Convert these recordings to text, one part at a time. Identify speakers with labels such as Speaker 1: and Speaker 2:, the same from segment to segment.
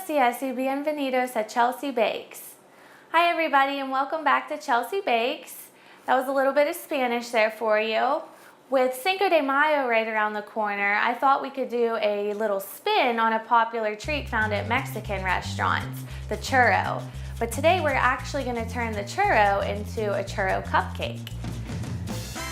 Speaker 1: días y bienvenidos a Chelsea Bakes. Hi everybody and welcome back to Chelsea Bakes. That was a little bit of Spanish there for you. With Cinco de Mayo right around the corner, I thought we could do a little spin on a popular treat found at Mexican restaurants, the churro. But today we're actually going to turn the churro into a churro cupcake.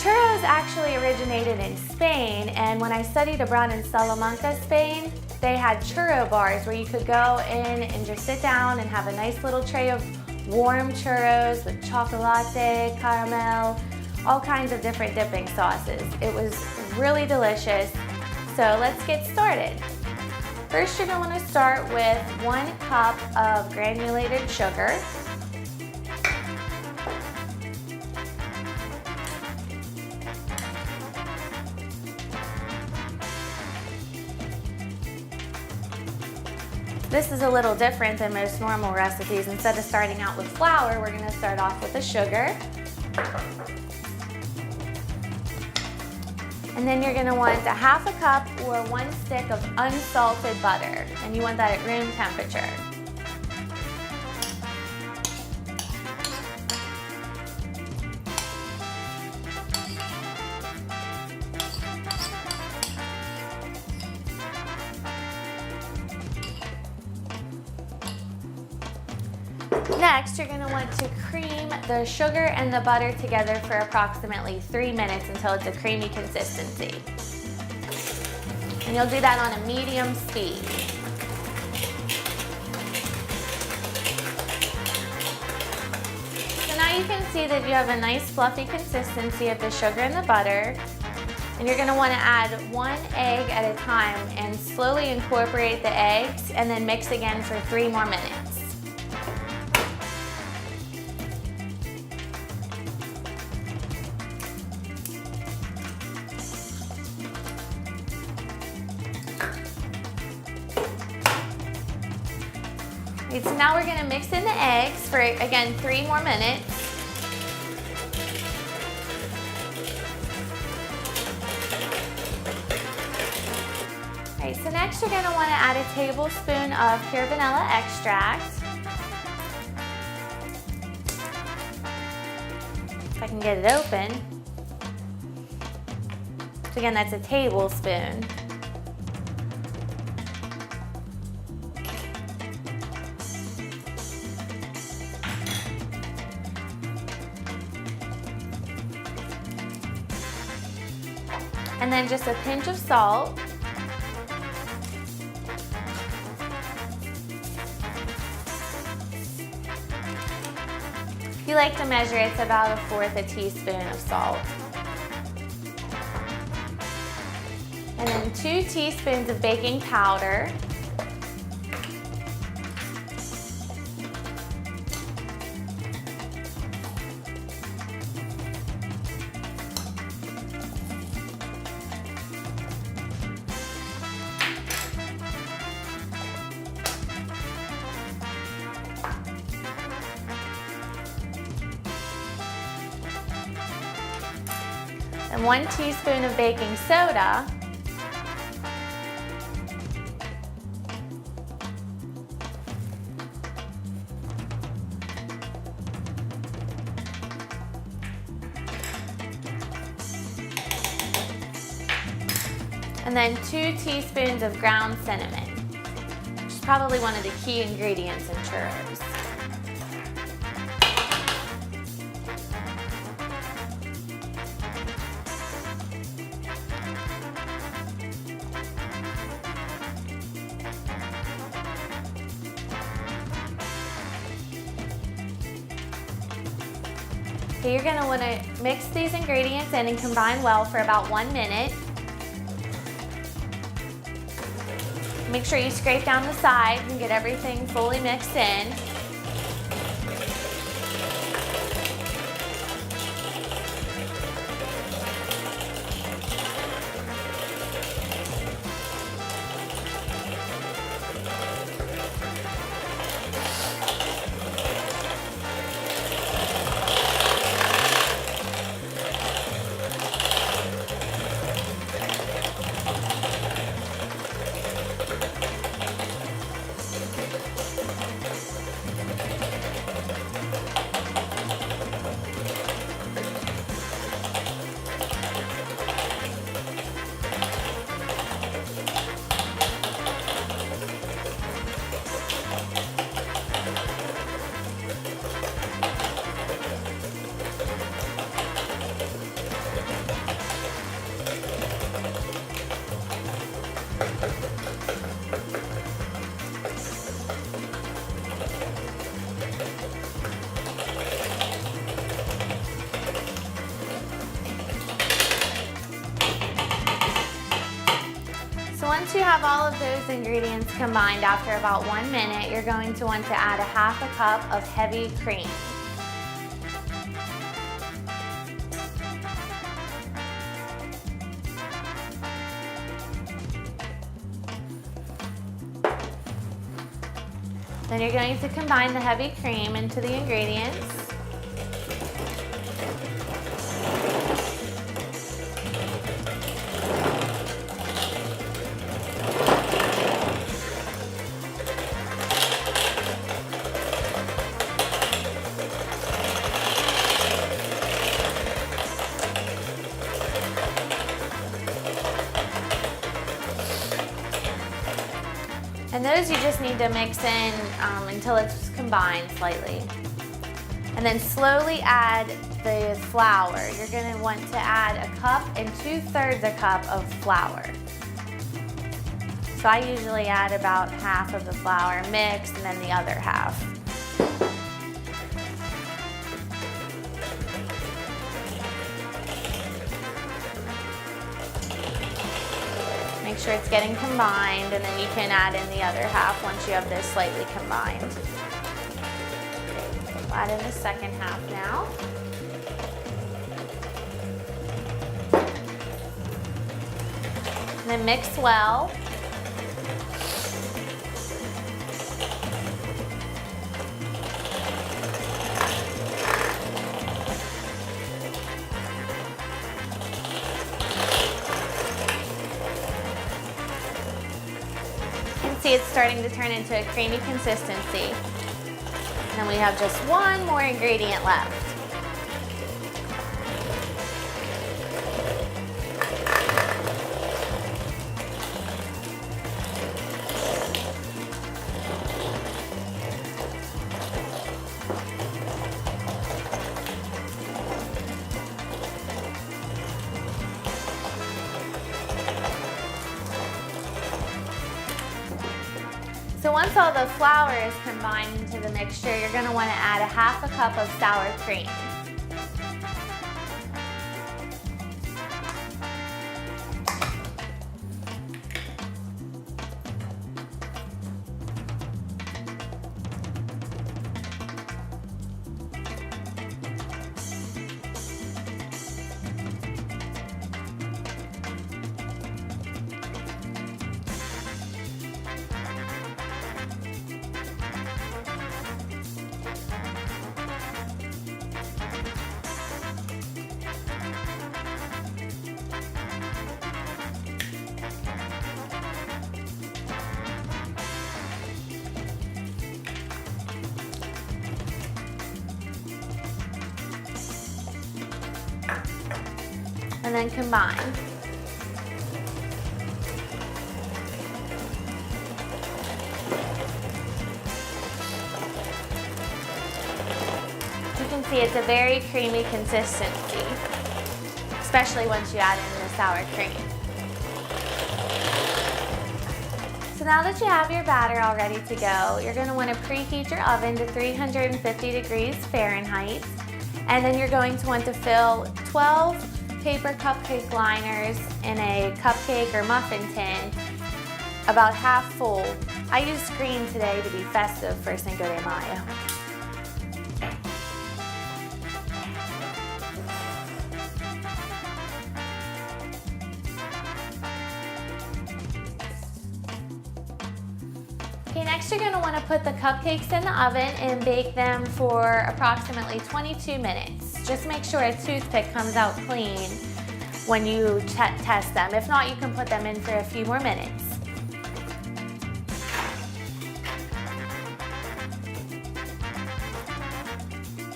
Speaker 1: Churros actually originated in Spain, and when I studied abroad in Salamanca, Spain, they had churro bars where you could go in and just sit down and have a nice little tray of warm churros with chocolate, caramel, all kinds of different dipping sauces. It was really delicious. So let's get started. First, you're going to want to start with 1 cup of granulated sugar. This is a little different than most normal recipes. Instead of starting out with flour, we're going to start off with the sugar. And then you're going to want a 1/2 cup or 1 stick of unsalted butter, and you want that at room temperature. Next, you're going to want to cream the sugar and the butter together for approximately 3 minutes until it's a creamy consistency. And you'll do that on a medium speed. So now you can see that you have a nice fluffy consistency of the sugar and the butter. And you're going to want to add 1 egg at a time and slowly incorporate the eggs and then mix again for 3 more minutes. Okay, so now we're going to mix in the eggs for, again, 3 more minutes. Okay, so next you're going to want to add a tablespoon of pure vanilla extract. If I can get it open. So again, that's a tablespoon. And then just a pinch of salt. If you like to measure, it's about 1/4 teaspoon of salt. And then 2 teaspoons of baking powder. And 1 teaspoon of baking soda. And then 2 teaspoons of ground cinnamon, which is probably one of the key ingredients in churros. So you're going to want to mix these ingredients in and combine well for about 1 minute. Make sure you scrape down the sides and get everything fully mixed in. have all of those ingredients combined after about 1 minute, you're going to want to add a half a cup of heavy cream. Then you're going to combine the heavy cream into the ingredients. And those you just need to mix in until it's combined slightly. And then slowly add the flour. You're going to want to add a cup and 2/3 a cup of flour. So I usually add about half of the flour mixed and then the other half. Make sure it's getting combined, and then you can add in the other half once you have this slightly combined. Okay, we'll add in the second half now. And then mix well. See, it's starting to turn into a creamy consistency. And we have just one more ingredient left. So once all the flour is combined into the mixture, you're going to want to add a half a cup of sour cream. And then combine. You can see it's a very creamy consistency, especially once you add in the sour cream. So now that you have your batter all ready to go, you're going to want to preheat your oven to 350 degrees Fahrenheit. And then you're going to want to fill 12 paper cupcake liners in a cupcake or muffin tin, about half full. I used green today to be festive for Cinco de Mayo. Okay, next you're going to want to put the cupcakes in the oven and bake them for approximately 22 minutes. Just make sure a toothpick comes out clean when you test them. If not, you can put them in for a few more minutes.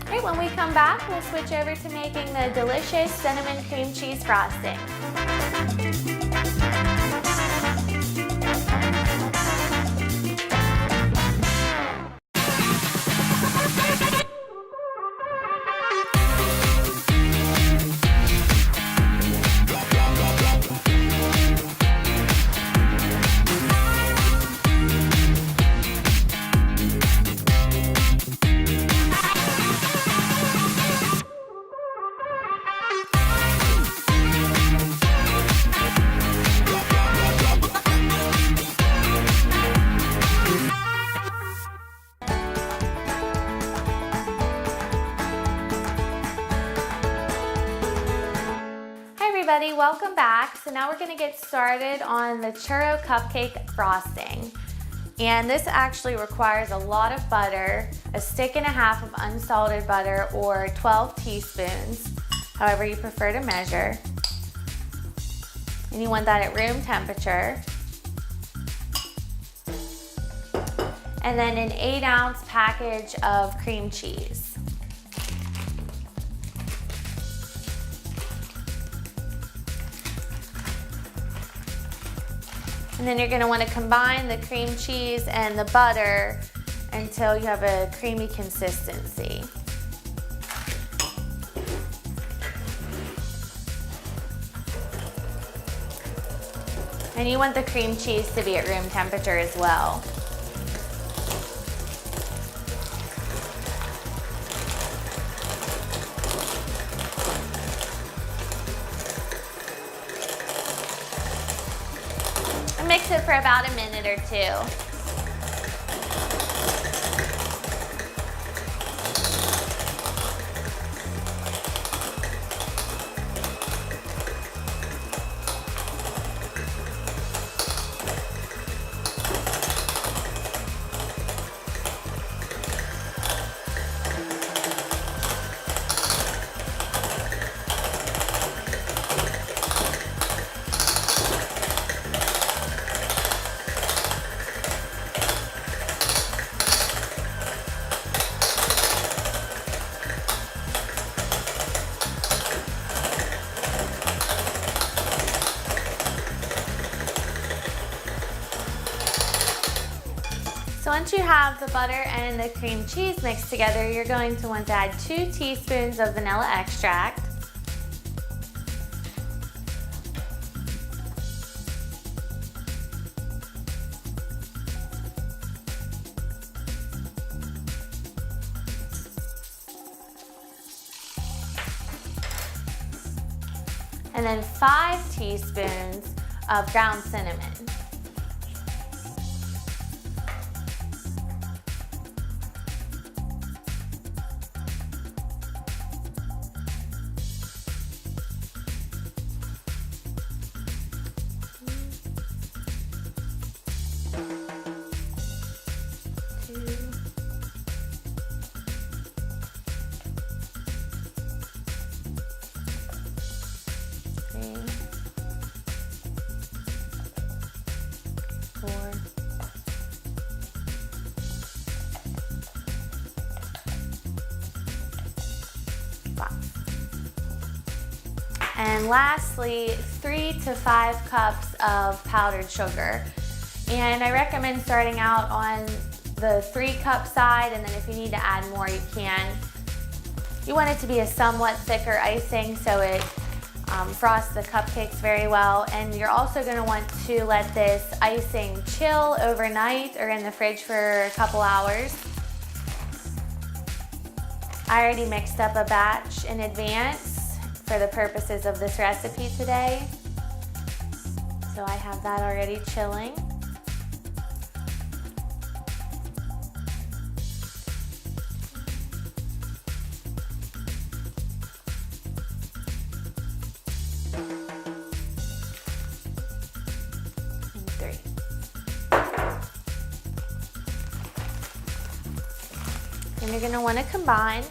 Speaker 1: Okay, when we come back, we'll switch over to making the delicious cinnamon cream cheese frosting. welcome back. So now we're gonna get started on the churro cupcake frosting. And this actually requires a lot of butter, a stick and a half of unsalted butter, or 12 teaspoons, however you prefer to measure. And you want that at room temperature. And then an 8-ounce package of cream cheese. And then you're going to want to combine the cream cheese and the butter until you have a creamy consistency. And you want the cream cheese to be at room temperature as well. Mix it for about a minute or two. So once you have the butter and the cream cheese mixed together, you're going to want to add 2 teaspoons of vanilla extract. And then 5 teaspoons of ground cinnamon. And lastly, 3 to 5 cups of powdered sugar. And I recommend starting out on the 3-cup side, and then if you need to add more, you can. You want it to be a somewhat thicker icing so it frosts the cupcakes very well. And you're also going to want to let this icing chill overnight or in the fridge for a couple hours. I already mixed up a batch in advance for the purposes of this recipe today. So I have that already chilling. And 3. And you're going to want to combine.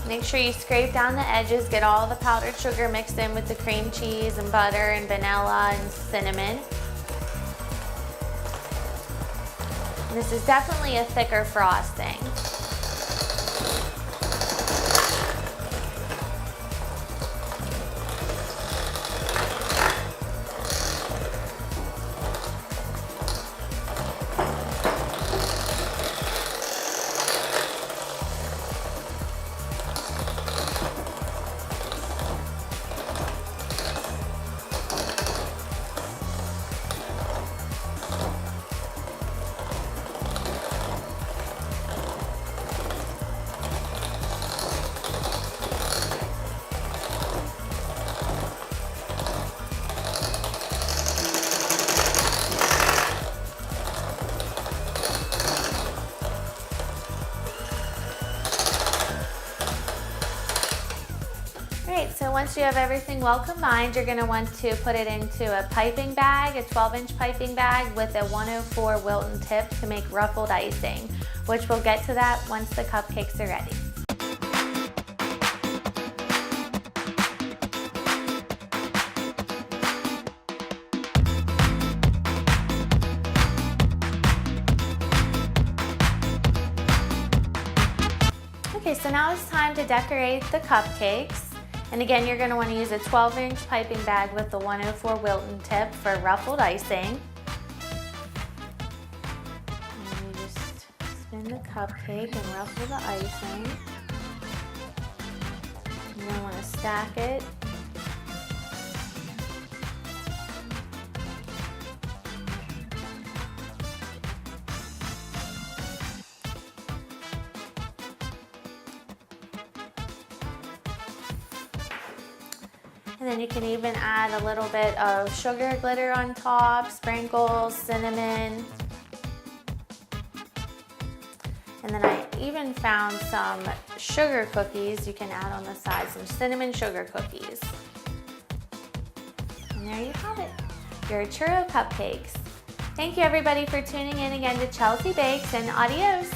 Speaker 1: Make sure you scrape down the edges, get all the powdered sugar mixed in with the cream cheese and butter and vanilla and cinnamon. And this is definitely a thicker frosting. so once you have everything well combined, you're going to want to put it into a piping bag, a 12-inch piping bag with a 104 Wilton tip to make ruffled icing, which we'll get to that once the cupcakes are ready. Okay, so now it's time to decorate the cupcakes. And again, you're going to want to use a 12-inch piping bag with the 104 Wilton tip for ruffled icing. And you just spin the cupcake and ruffle the icing. You're going to want to stack it. And then you can even add a little bit of sugar glitter on top, sprinkles, cinnamon. And then I even found some sugar cookies you can add on the side, some cinnamon sugar cookies. And there you have it, your churro cupcakes. Thank you everybody for tuning in again to Chelsea Bakes, and adios.